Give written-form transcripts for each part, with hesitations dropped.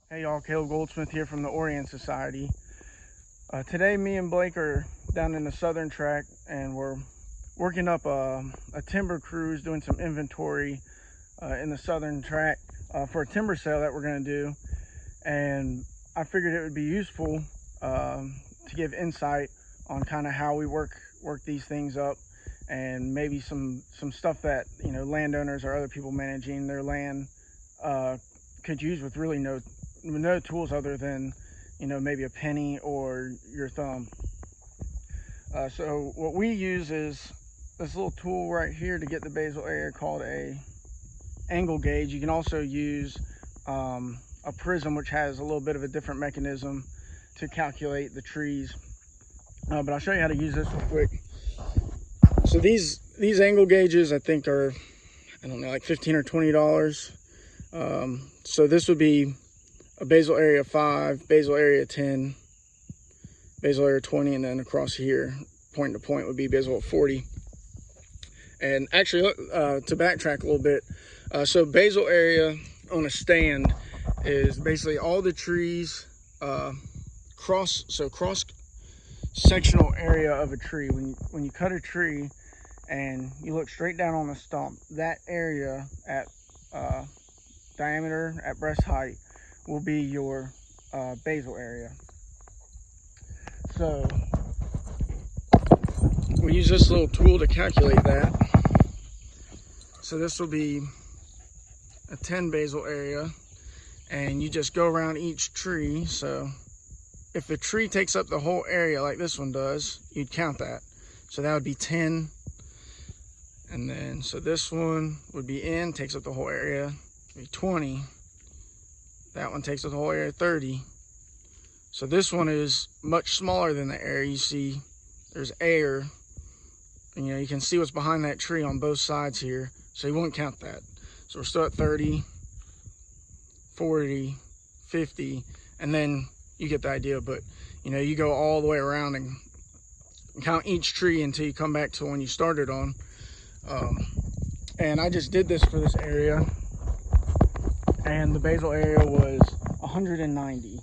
Hey y'all, Caleb Goldsmith here from the Orient Society. Today me and Blake are down in the southern track and we're working up a timber cruise, doing some inventory in the southern track for a timber sale that we're going to do. And I figured it would be useful to give insight on kind of how we work these things up, and maybe some stuff that landowners or other people managing their land could use with really no tools other than maybe a penny or your thumb. So what we use is this little tool right here to get the basal area, called a angle gauge. You can also use a prism, which has a little bit of a different mechanism to calculate the trees, but I'll show you how to use this real quick. So these angle gauges I think are, I don't know, like $15 or $20. So this would be a basal area 5, basal area 10, basal area 20, and then across here, point to point, would be basal 40. And actually, to backtrack a little bit, so basal area on a stand is basically all the trees, cross sectional area of a tree. When you cut a tree and you look straight down on the stump, that area at diameter, at breast height, will be your basal area. So we use this little tool to calculate that. So this will be a 10 basal area, and you just go around each tree. So if the tree takes up the whole area like this one does, you'd count that. So that would be 10. And then, so this one would be in, takes up the whole area, be 20. That one takes up the whole area, 30. So this one is much smaller than the area. You see there's air, and you can see what's behind that tree on both sides here. So you won't count that. So we're still at 30, 40, 50, and then you get the idea. But you go all the way around and count each tree until you come back to the one you started on. And I just did this for this area, and the basal area was 190,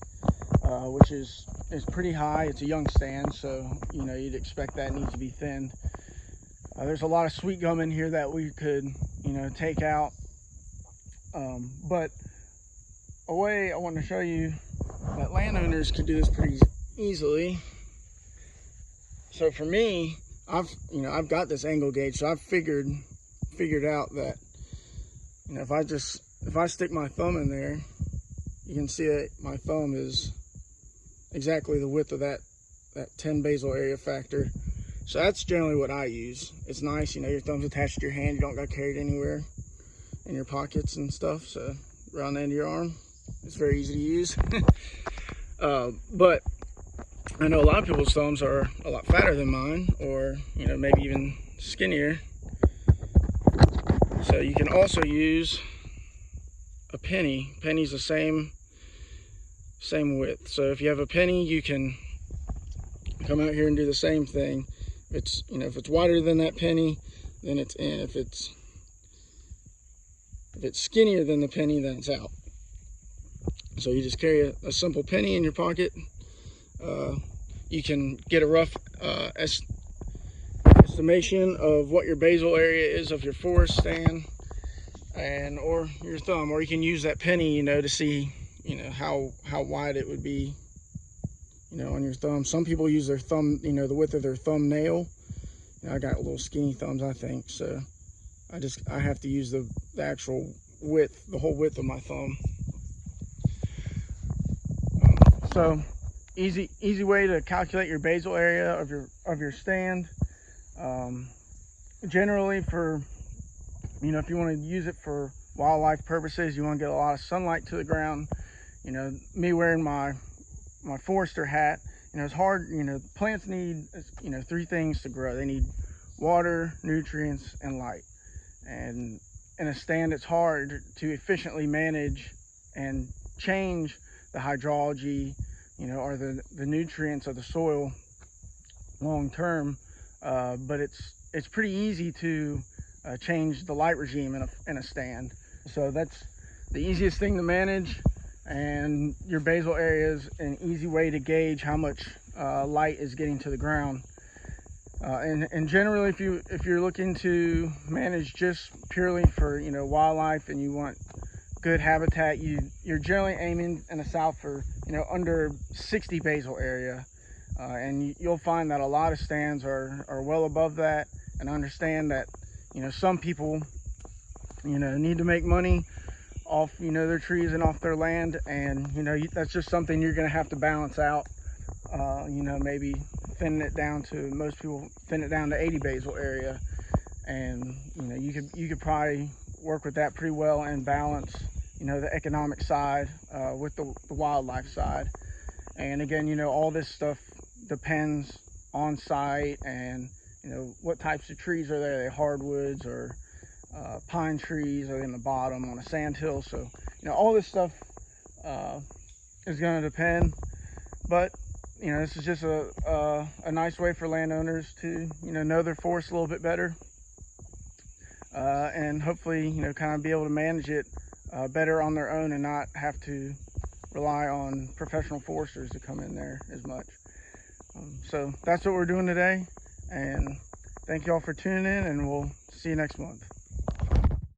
which is pretty high. It's a young stand, so you'd expect that needs to be thinned. There's a lot of sweet gum in here that we could take out, but a way I want to show you that landowners could do this pretty easily. So for me, I've got this angle gauge, so I've figured out that if I stick my thumb in there, you can see that my thumb is exactly the width of that 10 basal area factor. So that's generally what I use. It's nice, your thumb's attached to your hand, you don't got carried anywhere in your pockets and stuff. So around the end of your arm, it's very easy to use. But I know a lot of people's thumbs are a lot fatter than mine, or maybe even skinnier. So you can also use a penny. Penny's the same width. So if you have a penny, you can come out here and do the same thing. If it's wider than that penny, then it's in. If it's skinnier than the penny, then it's out. So you just carry a simple penny in your pocket. You can get a rough estimation of what your basal area is of your forest stand, or your thumb, or you can use that penny to see how wide it would be on your thumb. Some people use their thumb, the width of their thumbnail. I got little skinny thumbs, I think, so I have to use the actual width, the whole width of my thumb. So easy way to calculate your basal area of your stand. Generally, for if you want to use it for wildlife purposes, you want to get a lot of sunlight to the ground. Me wearing my forester hat, it's hard. Plants need 3 things to grow. They need water, nutrients, and light. And in a stand, it's hard to efficiently manage and change the hydrology, or the nutrients of the soil long term. But it's pretty easy to change the light regime in a stand. So that's the easiest thing to manage. and your basal area is an easy way to gauge how much light is getting to the ground. And generally, if you're looking to manage just purely for wildlife and you want good habitat, you're generally aiming in the south for under 60 basal area, and you'll find that a lot of stands are well above that. And understand that some people need to make money off their trees and off their land, and that's just something you're going to have to balance out. Maybe thinning it down to, most people thin it down to 80 basal area, and you could probably work with that pretty well and balance the economic side with the wildlife side. And again, all this stuff depends on site, and what types of trees are there. Are they hardwoods or pine trees? Are they in the bottom on a sand hill? So all this stuff is going to depend. But this is just a nice way for landowners to know their forest a little bit better, and hopefully kind of be able to manage it better on their own and not have to rely on professional foresters to come in there as much. So that's what we're doing today, and thank you all for tuning in, and we'll see you next month.